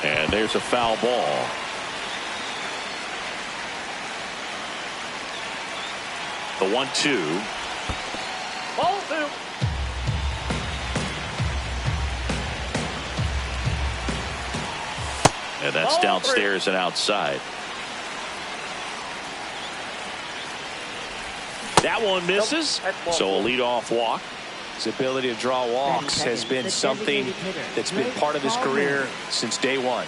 And there's a foul ball. The 1-2. Ball two. And that's downstairs and outside. That one misses. So a leadoff walk. His ability to draw walks has been something that's been part of his career since day one.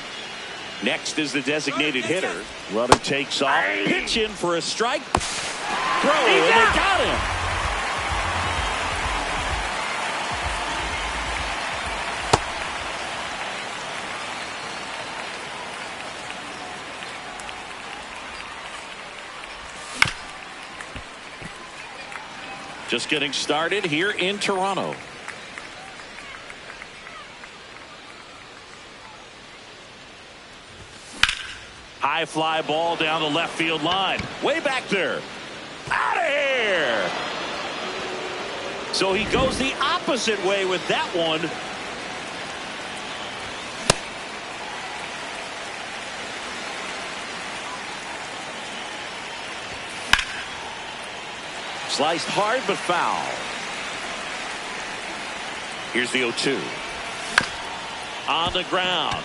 Next is the designated hitter. Runner takes off. Pitch in for a strike. Throw, and they got him. Just getting started here in Toronto. High fly ball down the left field line. Way back there. Out of here. So he goes the opposite way with that one. Sliced hard but foul. Here's the 0-2. On the ground.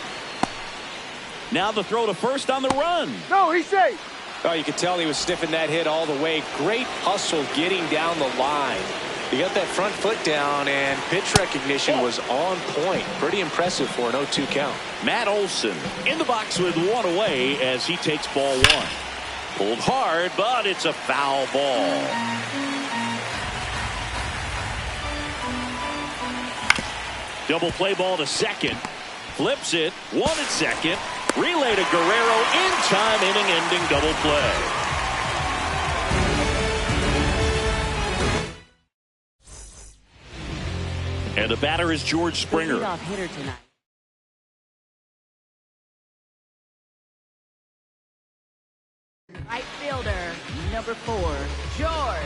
Now the throw to first on the run. No, he's safe. Oh, you could tell he was sniffing that hit all the way. Great hustle getting down the line. He got that front foot down, and pitch recognition was on point. Pretty impressive for an 0-2 count. Matt Olson in the box with one away as he takes ball one. Pulled hard, but it's a foul ball. Double play ball to second. Flips it. One at second. Relay to Guerrero in time, inning-ending double play. And the batter is George Springer. Leadoff hitter tonight. Right fielder, number 4, George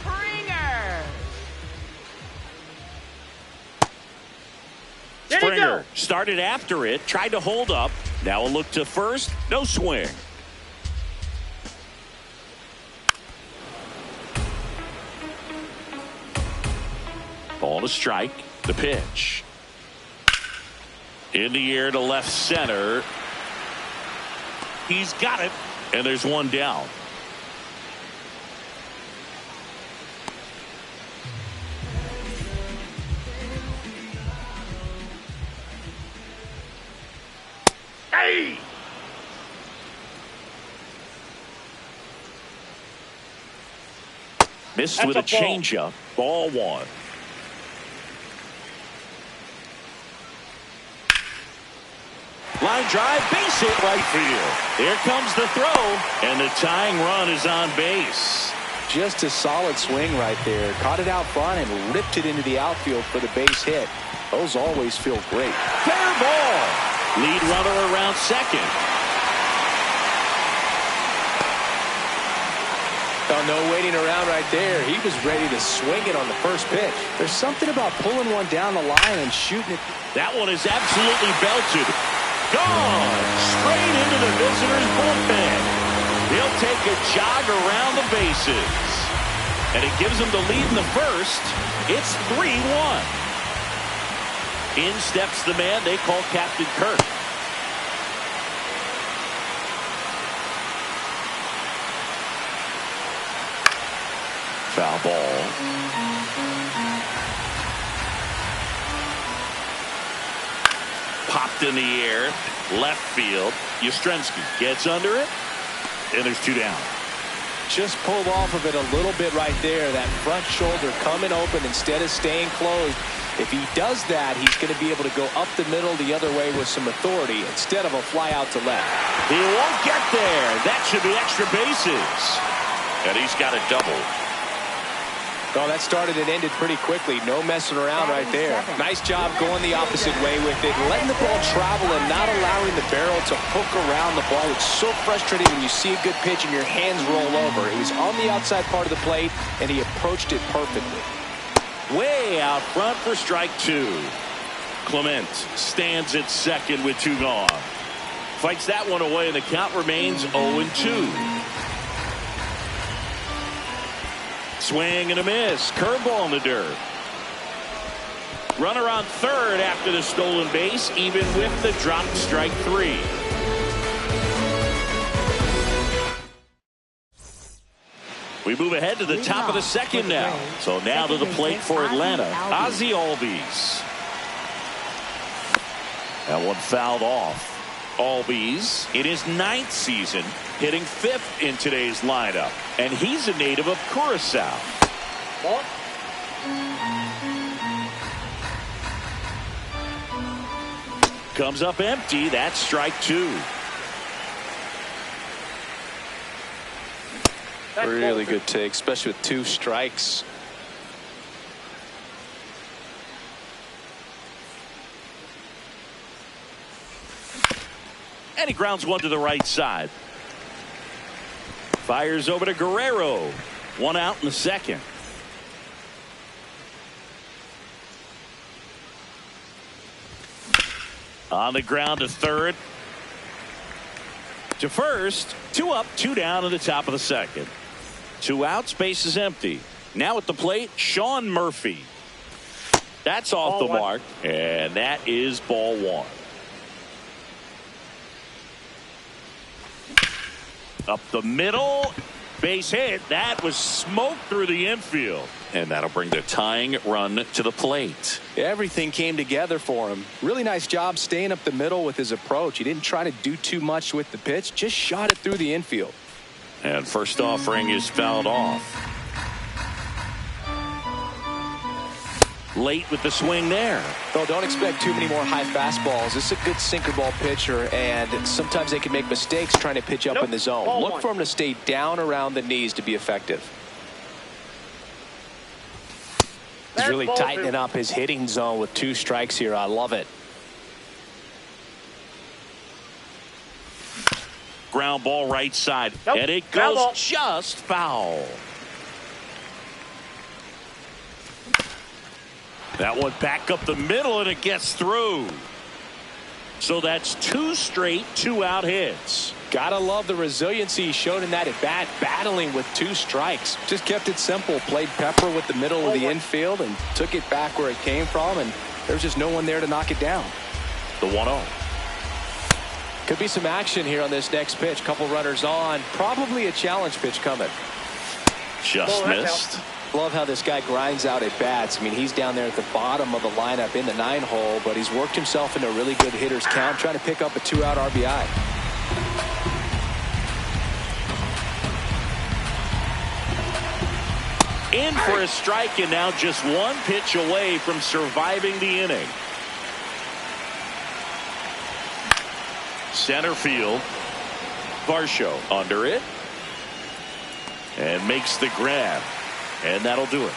Springer. Springer started after it, tried to hold up. Now a look to first, no swing. Ball to strike, the pitch. In the air to left center. He's got it, and there's one down. Hey! Missed with a changeup. Ball one. Line drive, base hit right field. Here comes the throw, and the tying run is on base. Just a solid swing right there. Caught it out front and ripped it into the outfield for the base hit. Those always feel great. Fair ball. Lead runner around second. Oh, no waiting around right there. He was ready to swing it on the first pitch. There's something about pulling one down the line and shooting it. That one is absolutely belted. Gone. Straight into the visitor's bullpen. He'll take a jog around the bases. And it gives him the lead in the first. It's 3-1. In steps the man they call Captain Kirk. Foul ball. Popped in the air. Left field. Yastrzemski gets under it. And there's two down. Just pulled off of it a little bit right there. That front shoulder coming open instead of staying closed. If he does that, he's going to be able to go up the middle the other way with some authority instead of a fly out to left. He won't get there. That should be extra bases. And he's got a double. Oh, that started and ended pretty quickly. No messing around right there. Nice job going the opposite way with it. Letting the ball travel and not allowing the barrel to hook around the ball. It's so frustrating when you see a good pitch and your hands roll over. He was on the outside part of the plate, and he approached it perfectly. Way out front for strike two. Clement stands at second with 2 gone. Fights that one away, and the count remains 0-2. Swing and a miss. Curveball in the dirt. Runner on third after the stolen base, even with the dropped strike 3. We move ahead to the top of the second now. So now to the plate for Atlanta, Ozzie Albies. That one fouled off. Albies in his 9th season, hitting 5th in today's lineup, and he's a native of Curacao. Ball. Comes up empty. That's strike 2. Really good take, especially with 2 strikes. And he grounds one to the right side. Fires over to Guerrero. 1 out in the second. On the ground to third. To first. 2 up, 2 down in the top of the second. 2 outs, base is empty. Now at the plate, Sean Murphy. That's off the mark, and that is ball 1. Up the middle, base hit. That was smoked through the infield. And that'll bring the tying run to the plate. Everything came together for him. Really nice job staying up the middle with his approach. He didn't try to do too much with the pitch, just shot it through the infield. And first offering is fouled off. Late with the swing there. Well, don't expect too many more high fastballs. This is a good sinker ball pitcher, and sometimes they can make mistakes trying to pitch up in the zone. Look for him to stay down around the knees to be effective. He's really tightening up his hitting zone with 2 strikes here. I love it. Ground ball right side. And it goes just foul. That one back up the middle, and it gets through. So that's 2 straight 2-out hits. Gotta love the resiliency he showed in that at bat, battling with 2 strikes. Just kept it simple, played pepper with the middle of the infield, and took it back where it came from, and there's just no one there to knock it down. The 1-0. Could be some action here on this next pitch. Couple runners on. Probably a challenge pitch coming. Just missed. Love how this guy grinds out at bats. I mean, he's down there at the bottom of the lineup in the 9-hole, but he's worked himself into a really good hitter's count, trying to pick up a 2-out RBI. In for a strike, and now just 1 pitch away from surviving the inning. Center field. Varsho under it. And makes the grab. And that'll do it.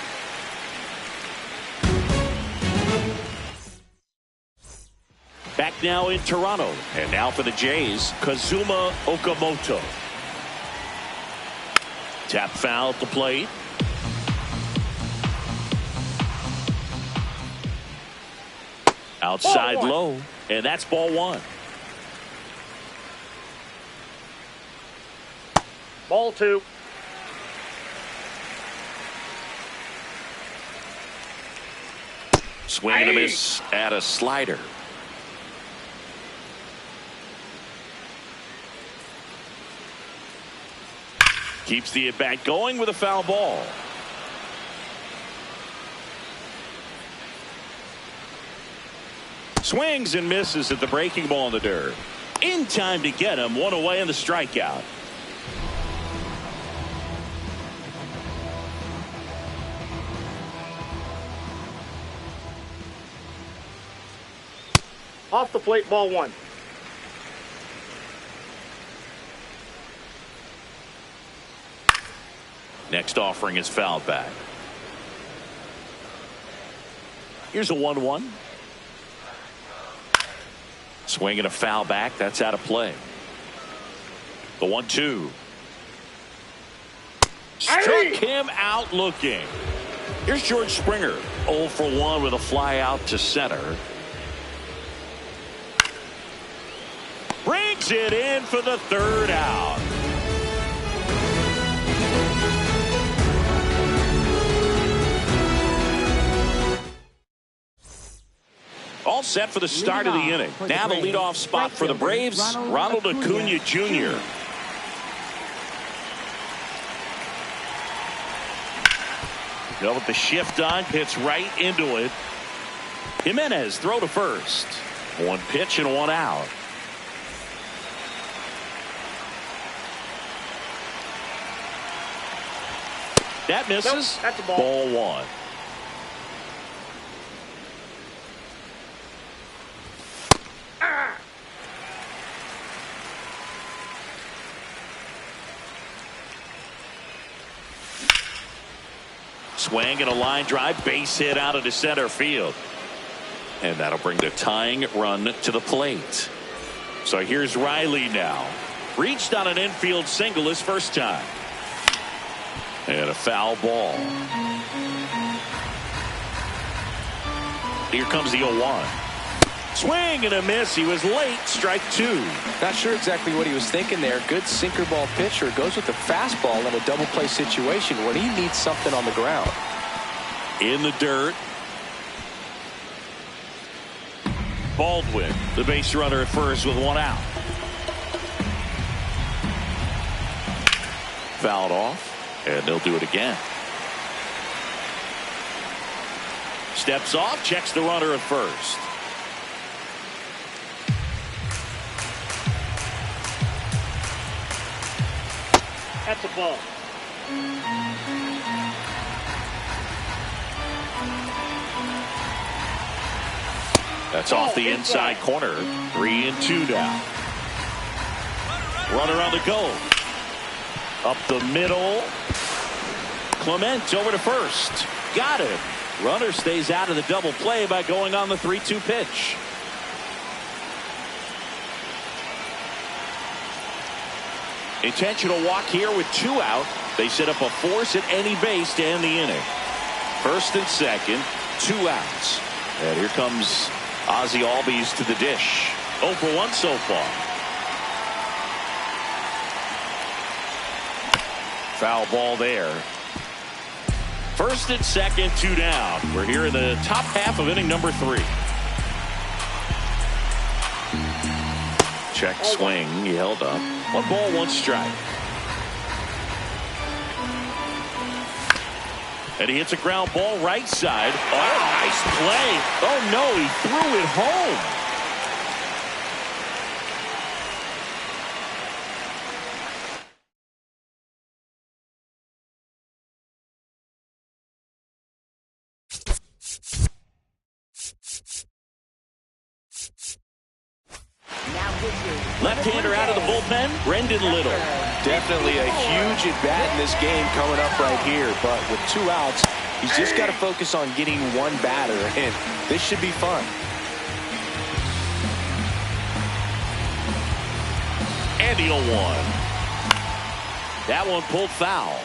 Back now in Toronto. And now for the Jays, Kazuma Okamoto. Tap foul at the plate. Outside low. And that's ball 1. Ball 2. Swing and a miss at a slider. Keeps the at-bat going with a foul ball. Swings and misses at the breaking ball in the dirt. In time to get him. 1 away in the strikeout. Off the plate, ball 1. Next offering is fouled back. Here's a 1-1. Swing and a foul back. That's out of play. The 1-2. Struck him out looking. Here's George Springer. 0 for 1 with a fly out to center. Brings it in for the third out. All set for the start of the inning. Now the leadoff spot for the Braves, Ronald Acuna Jr. Go with the shift on, hits right into it. Jimenez throw to first. One pitch and one out. That misses. Nope, that's a ball. Ball one. Swing and a line drive, base hit out into center field. And that'll bring the tying run to the plate. So here's Riley now. Reached on an infield single his first time. And a foul ball. Here comes the 0-1. Swing and a miss. He was late. Strike two. Not sure exactly what he was thinking there. Good sinker ball pitcher goes with the fastball in a double play situation when he needs something on the ground. In the dirt. Baldwin, the base runner at first with one out. Fouled off, and they'll do it again. Steps off, checks the runner at first. That's a ball. That's off the inside corner. 3-2 now. Runner on the go. Up the middle. Clement over to first. Got it. Runner stays out of the double play by going on the 3-2 pitch. Intentional walk here with two out. They set up a force at any base to end the inning. First and second, two outs. And here comes Ozzie Albies to the dish. 0 for 1 so far. Foul ball there. First and second, two down. We're here in the top half of inning number 3. Check swing. He held up. 1 ball, 1 strike. And he hits a ground ball right side. Oh, nice play. Oh, no, he threw it home. Left-hander out of the bullpen, Brendan Little. Definitely a huge at-bat in this game coming up right here. But with two outs, he's just got to focus on getting one batter, and this should be fun. And the 0-1. That one pulled foul.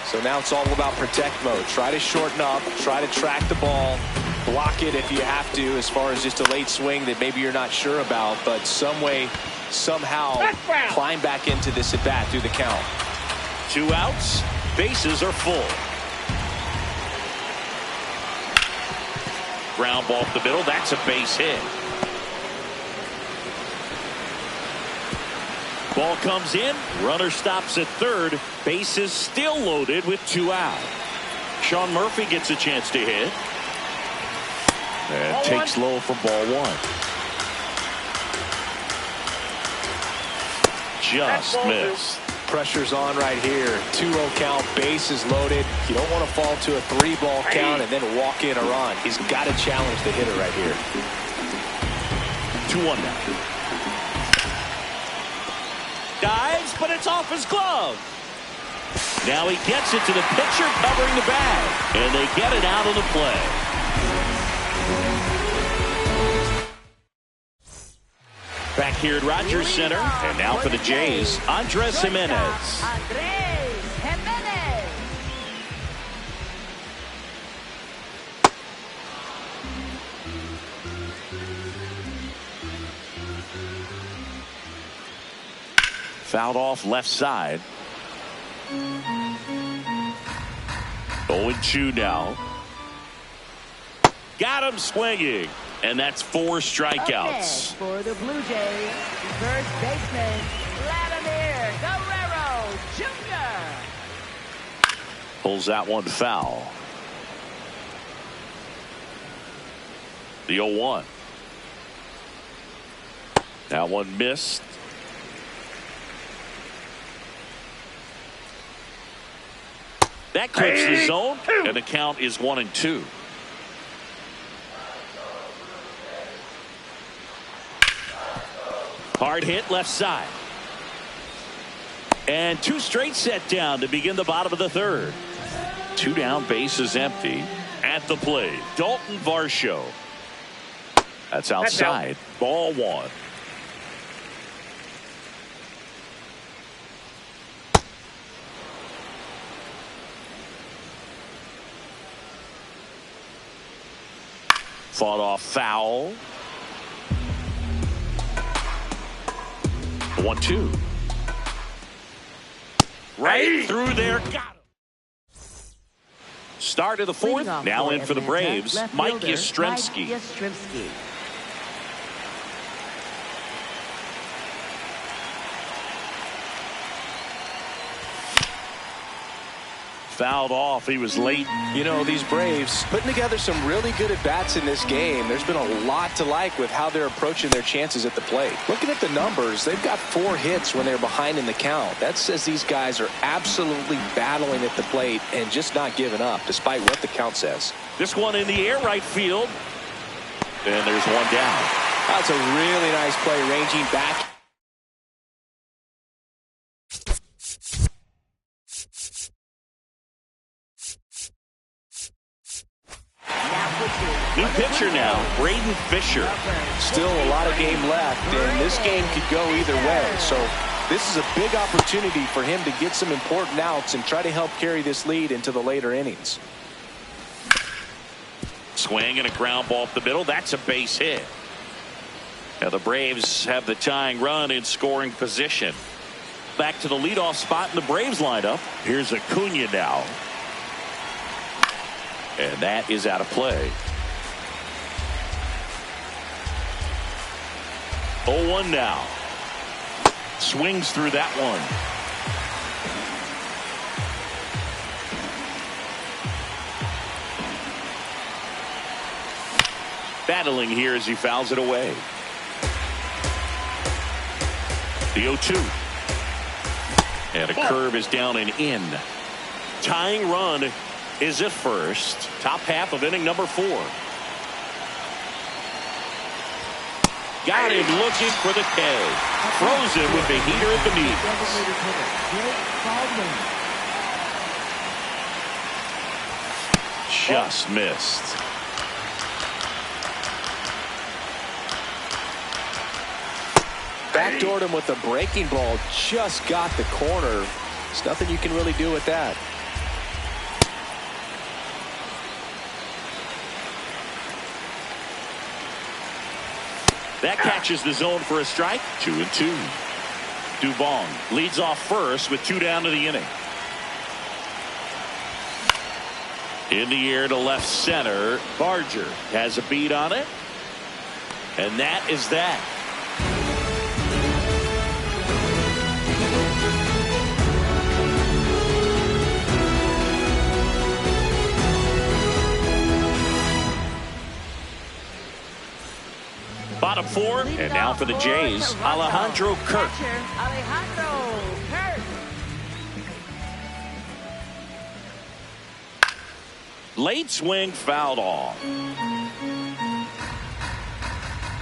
So now it's all about protect mode. Try to shorten up, try to track the ball, block it if you have to, as far as just a late swing that maybe you're not sure about, but some way, somehow climb back into this at bat through the count. 2 outs, bases are full. Ground ball up the middle, that's a base hit. Ball comes in, runner stops at third, bases still loaded with 2 out. Sean Murphy gets a chance to hit. And Ball takes one. low for ball 1. Just Ball missed. Pressure's on right here. 2-0 count, bases loaded. You don't want to fall to a 3-ball count and then walk in a run. He's got to challenge the hitter right here. 2-1 now. Dives, but it's off his glove. Now he gets it to the pitcher covering the bag. And they get it out of the play. Back here at Rogers Center, and now for the Jays, Andres Jimenez. Andres Jimenez. Fouled off left side. 0-2 now. Got him swinging. And that's 4 strikeouts. For the Blue Jays, first baseman, Vladimir Guerrero Jr. Pulls that one foul. The 0-1. That one missed. That clips the zone, and the count is 1-2. Hard hit left side. And 2 straight set down to begin the bottom of the third. 2 down, bases empty. At the plate, Dalton Varsho. That's outside. Ball 1. Fought off foul. 1-2. Right through there. Got him. Start of the 4th. Now in for the Braves, Mike Yastrzemski. Fouled off. He was late. You know, these Braves putting together some really good at-bats in this game. There's been a lot to like with how they're approaching their chances at the plate. Looking at the numbers, they've got 4 hits when they're behind in the count. That says these guys are absolutely battling at the plate and just not giving up, despite what the count says. This one in the air, right field. And there's one down. That's a really nice play, ranging back. New pitcher now, Braden Fisher. Still a lot of game left, and this game could go either way. So this is a big opportunity for him to get some important outs and try to help carry this lead into the later innings. Swing and a ground ball up the middle. That's a base hit. Now the Braves have the tying run in scoring position. Back to the leadoff spot in the Braves lineup. Here's Acuna now. And that is out of play. 0-1 now. Swings through that one. Battling here as he fouls it away. The 0-2. And a curve is down and in. Tying run is at first. Top half of inning number 4. Got him looking for the K. Throws him with the heater at the knees. Just missed. Backdoored him with a breaking ball. Just got the corner. There's nothing you can really do with that. That catches the zone for a strike. 2-2. Dubon leads off first with 2 down to the inning. In the air to left center. Barger has a beat on it. And that is that. Bottom 4, and now for the Jays, Alejandro Kirk. Late swing fouled off.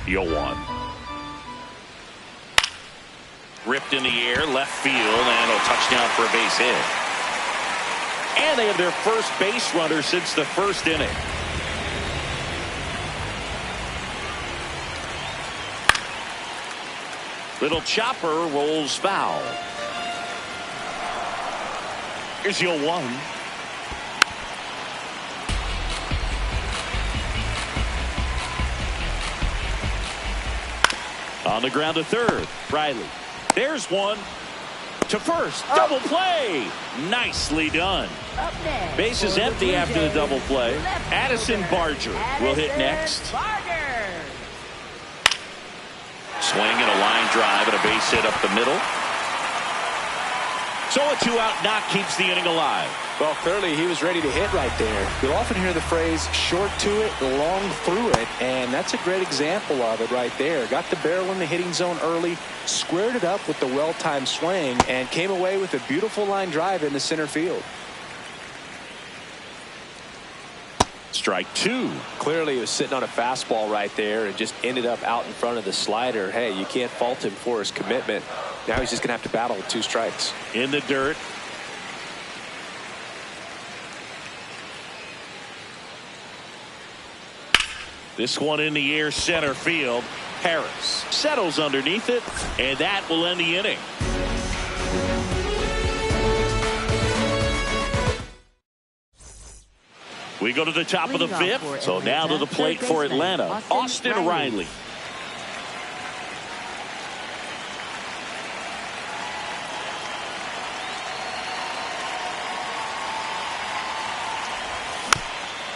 The 0-1. Ripped in the air, left field, and a touchdown for a base hit. And they have their first base runner since the first inning. Little chopper rolls foul. Here's the 0-1. On the ground to third. Riley. There's one. to first. Double play. Nicely done. Up next, Base is for the empty Blue after the Jays, double play. left Addison fielder, Barger will hit Addison next. Barger. Swing and a line drive and a base hit up the middle. So a 2-out knock keeps the inning alive. Well, clearly he was ready to hit right there. You'll often hear the phrase short to it, long through it, and that's a great example of it right there. Got the barrel in the hitting zone early, squared it up with the well-timed swing, and came away with a beautiful line drive into center field. Strike 2. Clearly he was sitting on a fastball right there and just ended up out in front of the slider. Hey, you can't fault him for his commitment. Now he's just going to have to battle with 2 strikes. In the dirt. This one in the air, center field. Harris settles underneath it, and that will end the inning. We go to the top of the 5th. So now to the plate for Atlanta, Austin Riley.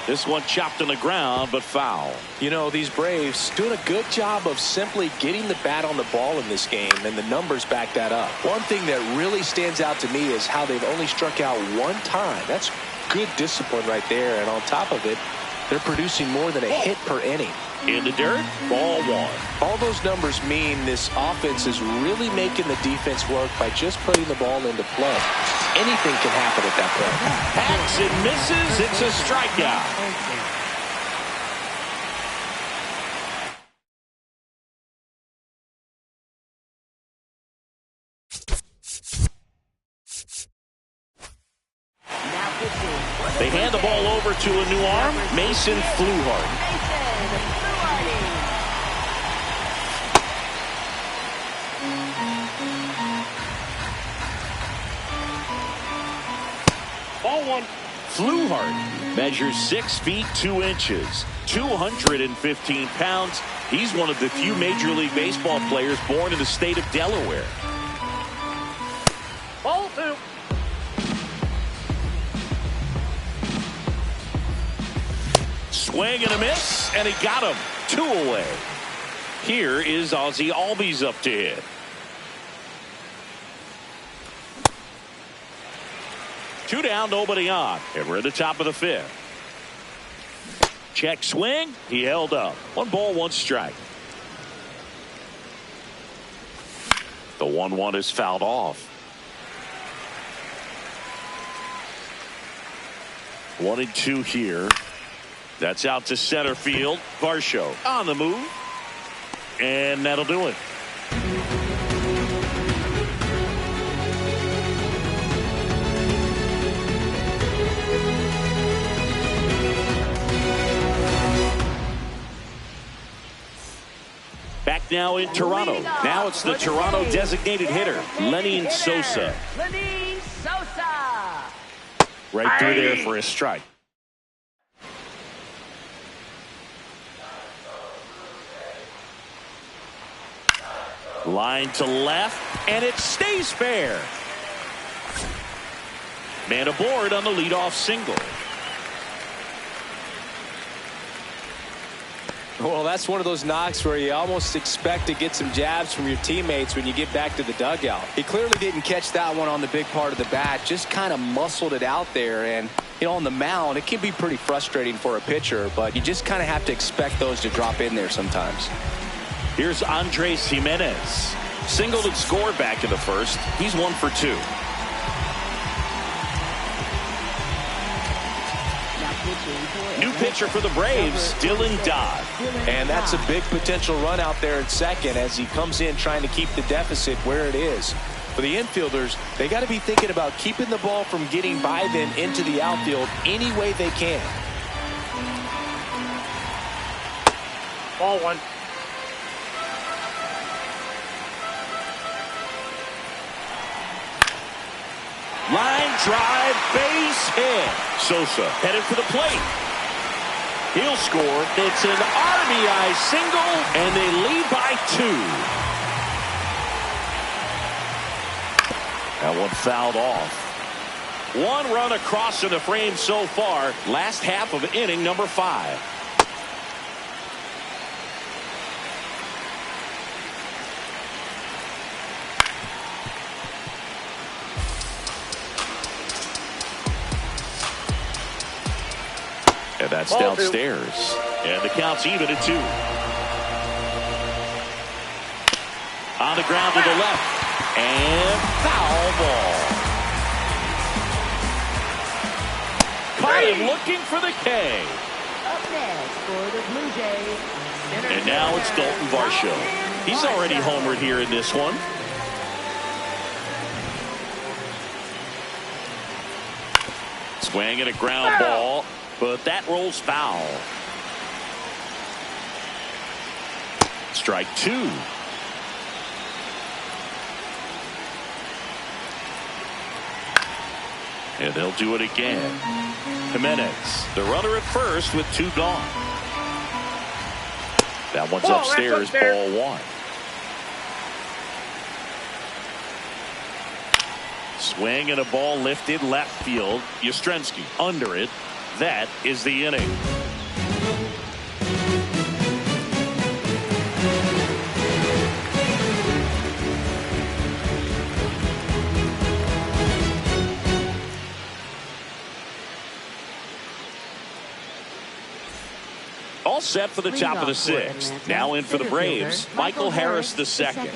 This one chopped on the ground, but foul. You know, these Braves doing a good job of simply getting the bat on the ball in this game, and the numbers back that up. One thing that really stands out to me is how they've only struck out 1 time. That's good discipline right there, and on top of it, they're producing more than a hit per inning. In the dirt, ball 1. All those numbers mean this offense is really making the defense work by just putting the ball into play. Anything can happen at that point. Hacks and misses. It's a strikeout. They hand the ball over to a new arm, Mason Fluharty. Ball 1. Fluharty measures 6 feet 2 inches, 215 pounds. He's one of the few Major League Baseball players born in the state of Delaware. Ball 2. Swing and a miss, and he got him. 2 away. Here is Ozzie Albies up to hit. Two down, nobody on, and we're at the top of the 5th. Check swing. He held up. 1 ball, 1 strike. The 1-1 is fouled off. 1-2 here. That's out to center field. Varsho on the move. And that'll do it. Back now in Toronto. Now it's the Toronto designated hitter, Lenyn Sosa. Lenyn Sosa. Right through there for a strike. Line to left, and it stays fair. Man aboard on the leadoff single. Well, that's one of those knocks where you almost expect to get some jabs from your teammates when you get back to the dugout. He clearly didn't catch that one on the big part of the bat, just kind of muscled it out there. And, you know, on the mound, it can be pretty frustrating for a pitcher, but you just kind of have to expect those to drop in there sometimes. Here's Andres Jimenez. Singled and scored back in the 1st. He's 1 for 2. New pitcher for the Braves, Dylan Dodd. And that's a big potential run out there at second as he comes in trying to keep the deficit where it is. For the infielders, they got to be thinking about keeping the ball from getting by them into the outfield any way they can. Ball 1. Line drive, base hit. Sosa headed for the plate. He'll score. It's an RBI single, and they lead by 2. That one fouled off. One run across in the frame so far. Last half of inning number 5. And that's downstairs. And the count's even at 2. On the ground to the left. And foul ball. Caught him looking for the K. Up next for the Blue Jays. And now it's Dalton Varsho. He's already homered here in this one. Swing and a ground ball, but that rolls foul. Strike 2. And they'll do it again. Jimenez, the runner at first with 2 gone. That one's upstairs, ball 1. Swing and a ball lifted left field. Yastrzemski under it. That is the inning. All set for the top of the 6th. Now in for the Braves, Michael Harris II.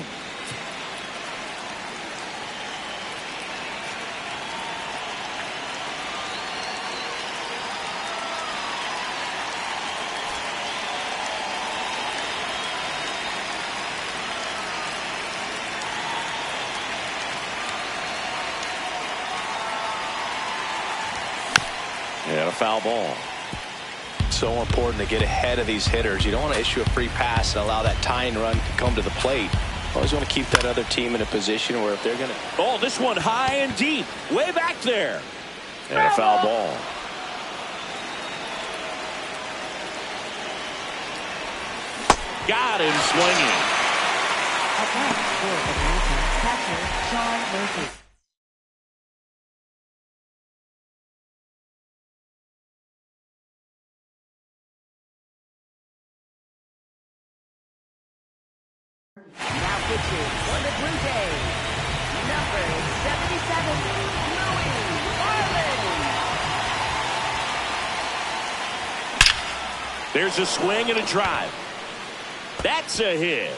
And a foul ball. So important to get ahead of these hitters. You don't want to issue a free pass and allow that tying run to come to the plate. Always want to keep that other team in a position where if they're going to... Oh, this one high and deep. Way back there. And a foul ball. Got him swinging. Up next for Atlanta, catcher Sean Murphy. Now pitching for the Blue Jays, number 77, Louis Marlin. There's a swing and a drive. That's a hit.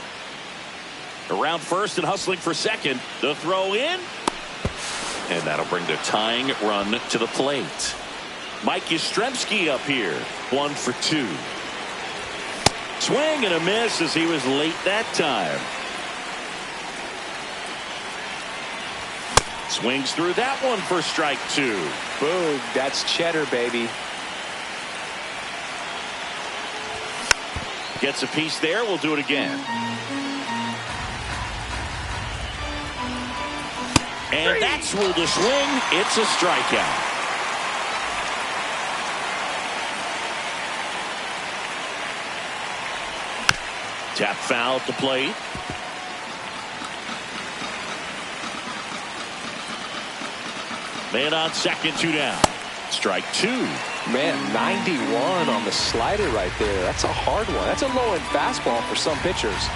Around first and hustling for second. The throw in. And that'll bring the tying run to the plate. Mike Yastrzemski up here. 1 for 2. Swing and a miss as he was late that time. Swings through that one for strike 2. Boom, that's cheddar, baby. Gets a piece there. We'll do it again. And that's ruled a swing. It's a strikeout. Tap foul at the plate. Man on second, 2 down. Strike 2. Man, 91 on the slider right there. That's a hard one. That's a low-end fastball for some pitchers.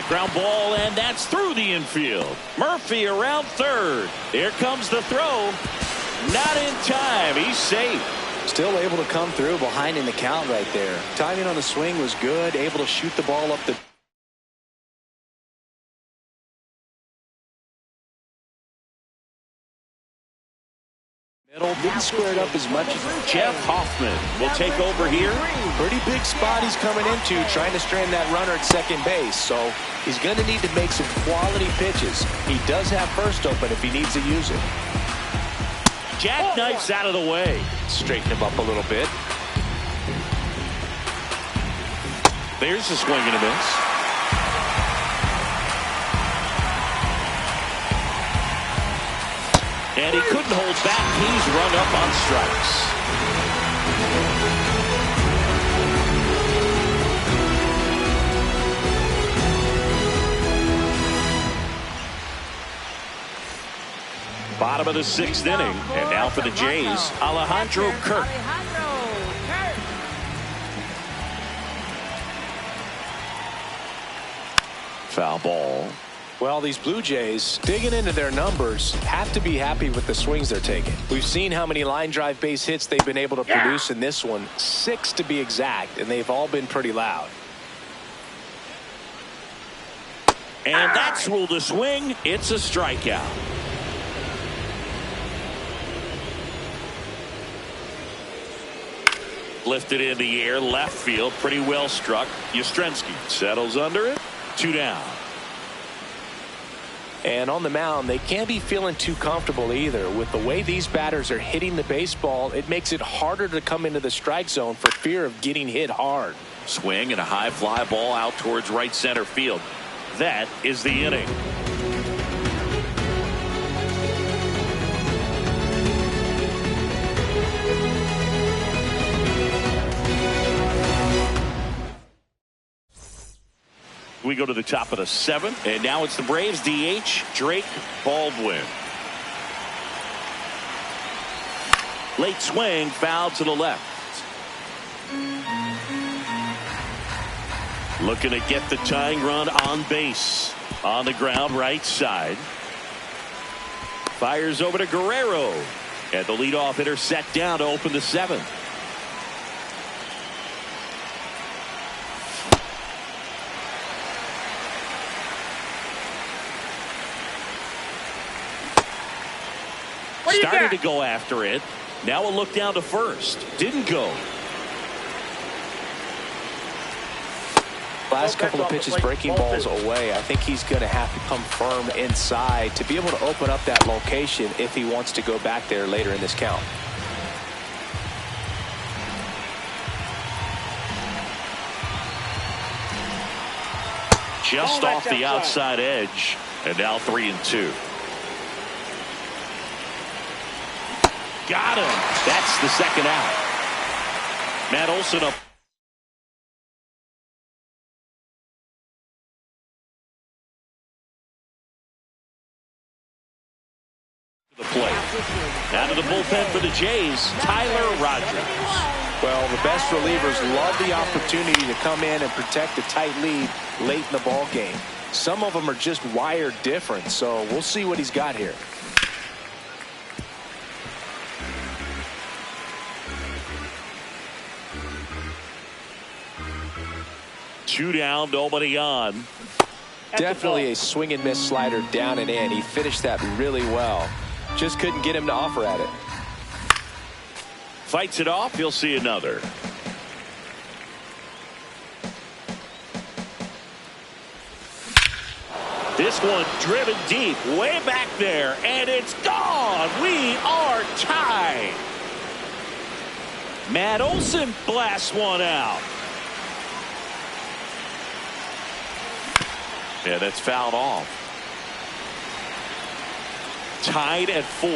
Ground ball, and that's through the infield. Murphy around third. Here comes the throw. Not in time. He's safe. Still able to come through behind in the count right there. Timing on the swing was good. Able to shoot the ball up the middle. Didn't square it up as much as Jeff Hoffman will take over here. Pretty big spot he's coming into, trying to strand that runner at second base. So he's going to need to make some quality pitches. He does have first open if he needs to use it. Jackknifes out of the way. Straighten him up a little bit. There's a swing and a miss. And he couldn't hold back. He's run up on strikes. bottom of the 6th inning. And now for the Jays, Alejandro Kirk. Foul ball. Well, these Blue Jays, digging into their numbers, have to be happy with the swings they're taking. We've seen how many line drive base hits they've been able to produce in this one, 6 to be exact, and they've all been pretty loud. And that's ruled a swing. It's a strikeout. Lifted in the air, left field, pretty well struck. Yastrzemski settles under it. 2 down. And on the mound, they can't be feeling too comfortable either. With the way these batters are hitting the baseball, it makes it harder to come into the strike zone for fear of getting hit hard. Swing and a high fly ball out towards right center field. That is the inning. We go to the top of the 7th, and now it's the Braves DH, Drake Baldwin. Late swing, foul to the left. Looking to get the tying run on base. On the ground, right side. Fires over to Guerrero. And the leadoff hitter set down to open the 7th. Started to go after it. Now a look down to first. Didn't go. Last couple of pitches breaking balls away. I think he's going to have to come firm inside to be able to open up that location if he wants to go back there later in this count. Just off the outside edge. And now 3-2. Got him. That's the second out. Matt Olson up. The plate. Out of the bullpen for the Jays, Tyler Rogers. Well, the best relievers love the opportunity to come in and protect a tight lead late in the ball game. Some of them are just wired different, so we'll see what he's got here. Two down, nobody on. Definitely a swing and miss slider down and in. He finished that really well. Just couldn't get him to offer at it. Fights it off. He'll see another. This one driven deep, way back there, and it's gone. We are tied. Matt Olson blasts one out. Yeah, that's fouled off. Tied at 4.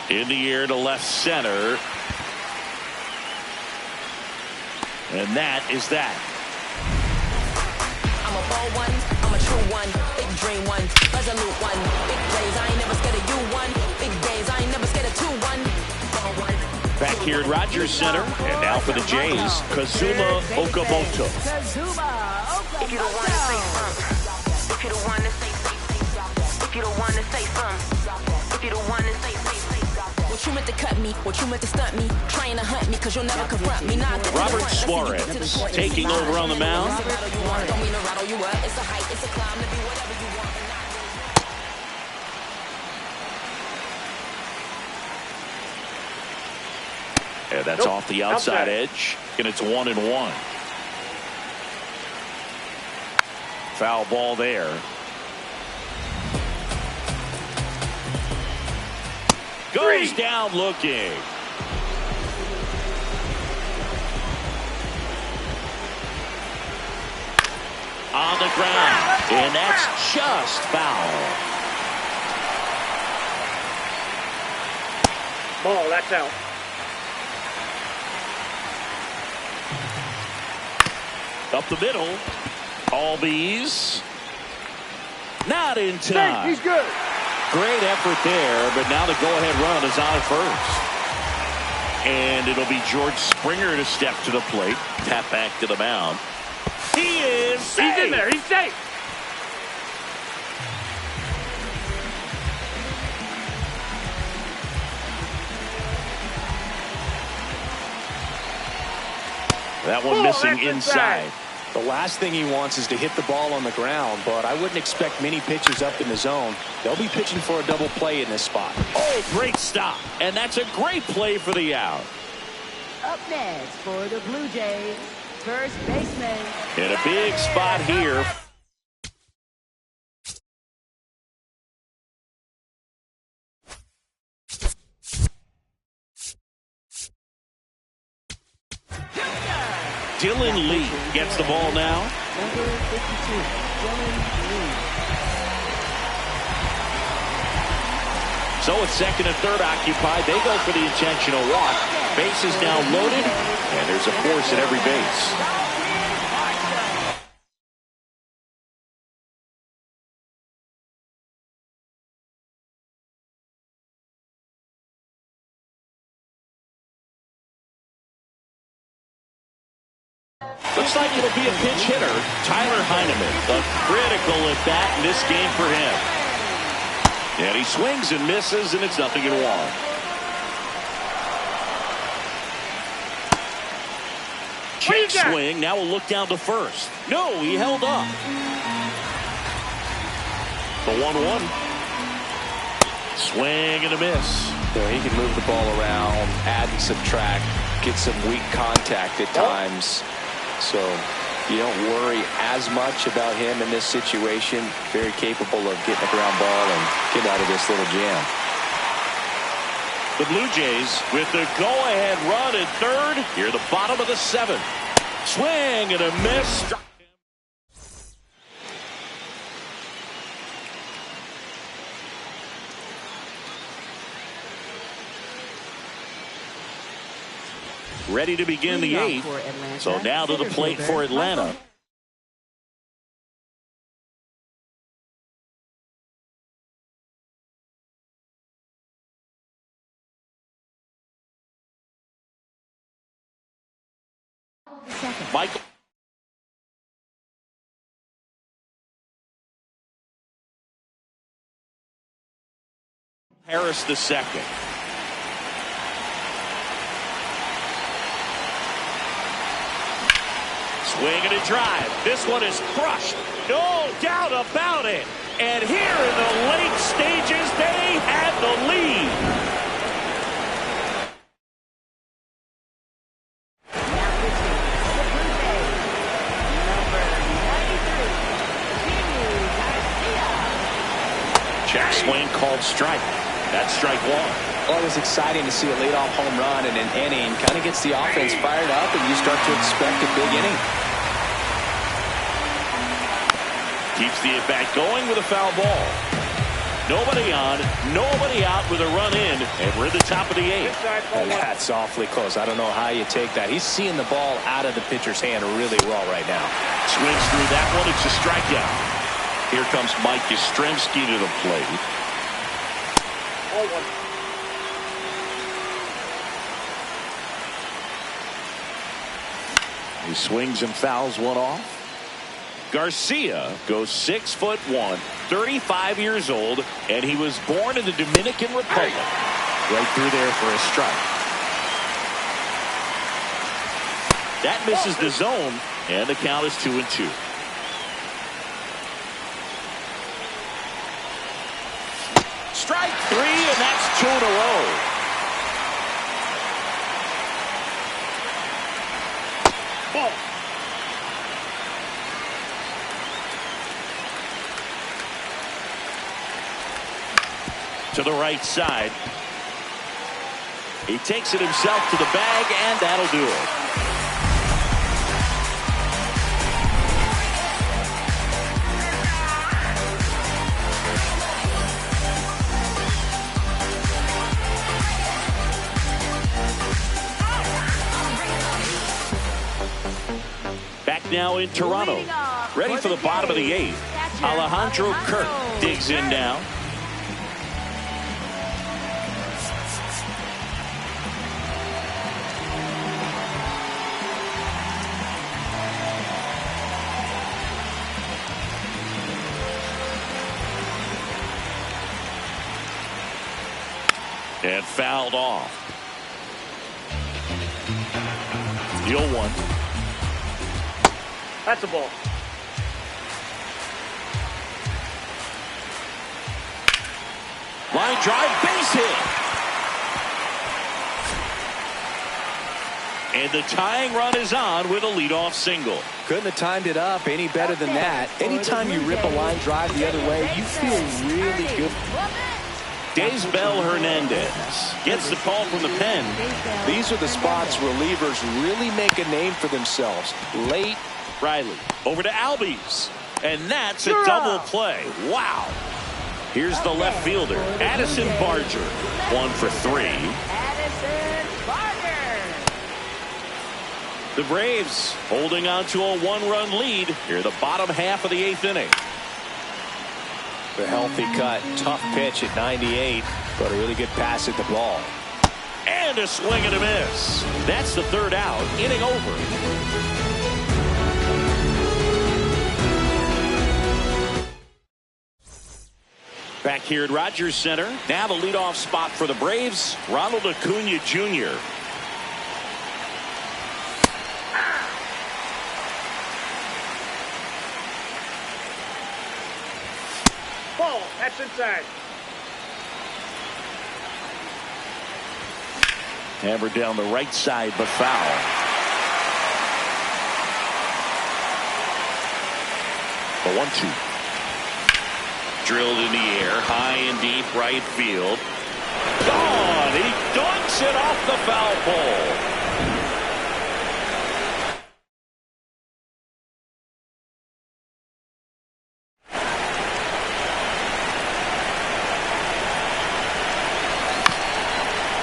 In the air to left center. And that is that. I'm a bold one, I'm a true one, big dream one, resolute one, big plays, I ain't never scared of you one, big days, I ain't never scared of 2-1. Back here at Rogers Center, and now for the Jays, Kazuma Okamoto. If you don't want to say something, if you don't want to say something, if you don't want to say something, if you don't want to say something. What you meant to cut me, what you meant to stunt me, trying to hunt me because you'll never confront me. Robert Suarez taking over on the mound. Don't mean to rattle you up, it's a hike, it's a climb, to be whatever you want. And that's off the outside edge, and it's 1-1. Foul ball there. Goes down looking. On the ground, and that's just foul. Ball, that's out. Up the middle. Albies. Not in time. He's good. Great effort there, but now the go-ahead run is on at first. And it'll be George Springer to step to the plate. Tap back to the mound. He is safe. He's in there. He's safe. That one missing inside. The last thing he wants is to hit the ball on the ground, but I wouldn't expect many pitches up in the zone. They'll be pitching for a double play in this spot. Oh, great stop. And that's a great play for the out. Up next for the Blue Jays, first baseman. In a big spot here. Dylan Lee gets the ball now. Number 52, Dylan Lee. So with second and third occupied, they go for the intentional walk. Bases now loaded, and there's a force at every base. Looks like it'll be a pinch hitter, Tyler Heineman. A critical at bat in this game for him. And he swings and misses, and it's 0-1. Check swing. Now we'll look down to first. No, he held up. The 1-1. Swing and a miss. Yeah, he can move the ball around, add and subtract, get some weak contact at times. So you don't worry as much about him in this situation. Very capable of getting a ground ball and get out of this little jam. The Blue Jays with the go-ahead run at third. Here the bottom of the seventh. Swing and a miss. Ready to begin the eighth. So now to the plate for Atlanta. Michael Harris the second. Swing and a drive. This one is crushed. No doubt about it. And here in the late stages, they had the lead. Check swing called strike. That's strike one. Well, it was exciting to see a leadoff home run in an inning. Kind of gets the offense fired up, and you start to expect a big inning. Keeps the at-bat going with a foul ball. Nobody on, nobody out with a run in, and we're at the top of the eighth. And that's awfully close. I don't know how you take that. He's seeing the ball out of the pitcher's hand really well right now. Swings through that one. It's a strikeout. Here comes Mike Yastrzemski to the plate. He swings and fouls one off. Garcia goes 6'1", 35 years old, and he was born in the Dominican Republic. Right through there for a strike. That misses the zone, and the count is 2-2. Strike three, and that's 2 in a row. Ball. To the right side. He takes it himself to the bag, and that'll do it. Back now in Toronto. Ready for the bottom of the eighth. Alejandro Kirk digs in now. And fouled off. The 0-1. That's a ball. Line drive, base hit. And the tying run is on with a leadoff single. Couldn't have timed it up any better than that. Anytime you rip a line drive the other way, you feel really good. Daysbel Hernandez gets the call from the pen. These are the spots relievers really make a name for themselves. Late. Riley over to Albies. And that's a double play. Wow. Here's the left fielder, Addison Barger. 1 for 3. Addison Barger. The Braves holding on to a 1-run lead here the bottom half of the 8th inning. The healthy cut, tough pitch at 98, but a really good pass at the ball. And a swing and a miss. That's the 3rd out. Inning over. Back here at Rogers Center. Now the leadoff spot for the Braves, Ronald Acuna Jr. Ball. That's inside. Hammered down the right side, but foul. The 1-2. Drilled in the air, high and deep right field. Gone! He dunks it off the foul pole.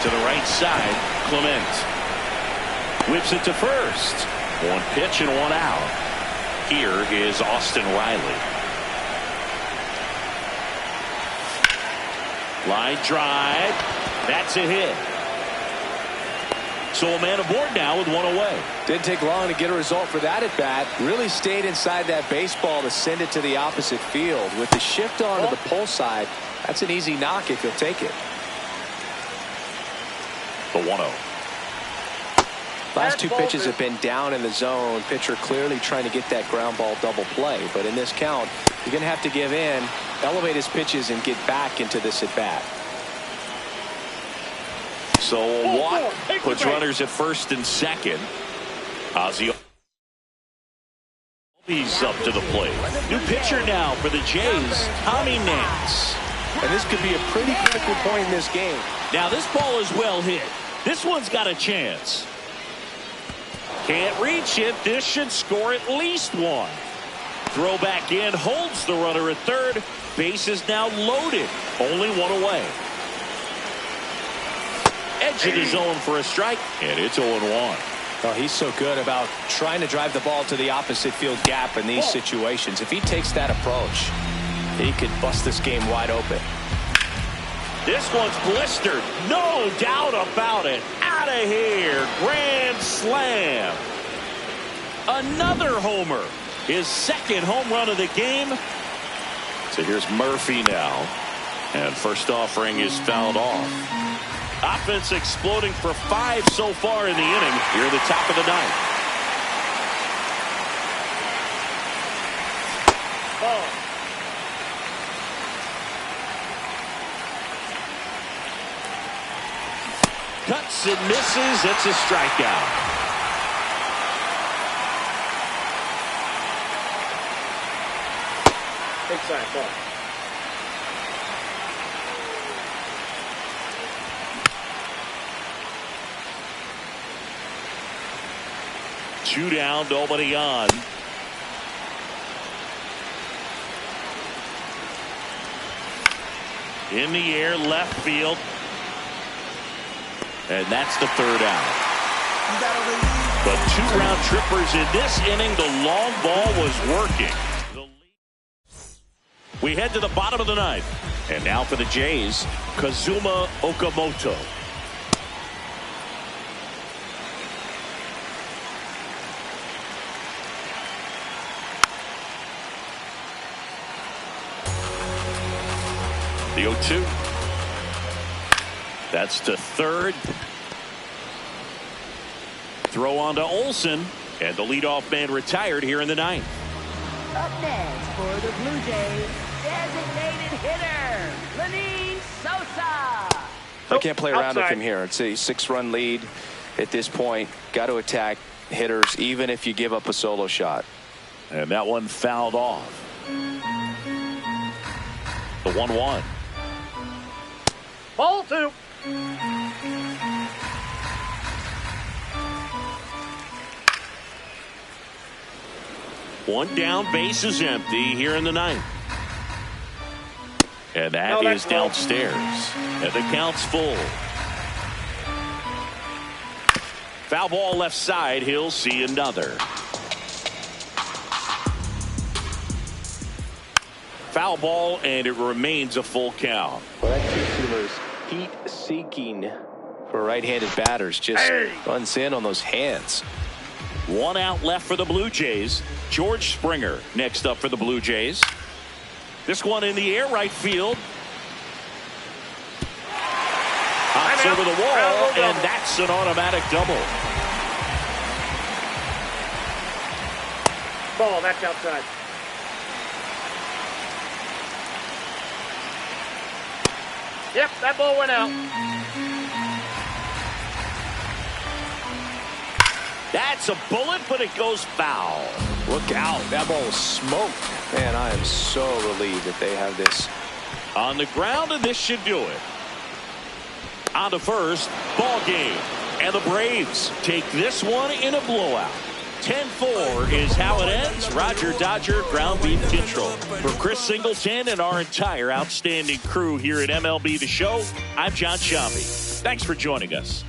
To the right side, Clement. Whips it to first. 1 pitch and 1 out. Here is Austin Riley. Line drive. That's a hit. So a man aboard now with 1 away. Didn't take long to get a result for that at bat. Really stayed inside that baseball to send it to the opposite field. With the shift on to the pull side, that's an easy knock if you'll take it. The 1-0. Last 2 pitches have been down in the zone. Pitcher clearly trying to get that ground ball double play. But in this count, you're going to have to give in, elevate his pitches, and get back into this at bat. So a walk puts runners at first and second. Ozzie Albies up to the plate. New pitcher now for the Jays, Tommy Nance. And this could be a pretty critical point in this game. Now this ball is well hit. This one's got a chance. Can't reach it. This should score at least 1. Throw back in, holds the runner at third. Base is now loaded. Only 1 away. Edge of the zone for a strike, and it's 0-1. Oh, he's so good about trying to drive the ball to the opposite field gap in these situations. If he takes that approach, he could bust this game wide open. This one's blistered. No doubt about it. Out of here. Grand slam. Another homer. His 2nd home run of the game. So here's Murphy now. And first offering is fouled off. Offense exploding for 5 so far in the inning. Here at the top of the 9th. Ball. Cuts and misses. It's a strikeout. Inside. Ball. Two down, nobody on. In the air, left field. And that's the 3rd out. But 2 round trippers in this inning. The long ball was working. We head to the bottom of the 9th. And now for the Jays, Kazuma Okamoto. The 0-2. That's to third. Throw on to Olsen, and the leadoff man retired here in the ninth. Up next for the Blue Jays, designated hitter, Lenyn Sosa. I can't play around with outside. him here. It's a 6-run lead at this point. Got to attack hitters even if you give up a solo shot. And that one fouled off. The 1-1. Ball 2. One down, base is empty here in the ninth. And that No, that's is downstairs. And the count's full. Foul ball left side. He'll see another. Foul ball, and it remains a full count. Well, that two-seamer is heat-seeking for right-handed batters. Just runs in on those hands. One out left for the Blue Jays. George Springer next up for the Blue Jays. This one in the air, right field. Hops over the wall, and that's an automatic double. Ball, that's outside. Yep, that ball went out. That's a bullet, but it goes foul. Look out. That ball was smoked. Man, I am so relieved that they have this. On the ground, and this should do it. On to first, ball game. And the Braves take this one in a blowout. 10-4 is how it ends. Roger Dodger ground beat control. For Chris Singleton and our entire outstanding crew here at MLB The Show, I'm John Sciambi. Thanks for joining us.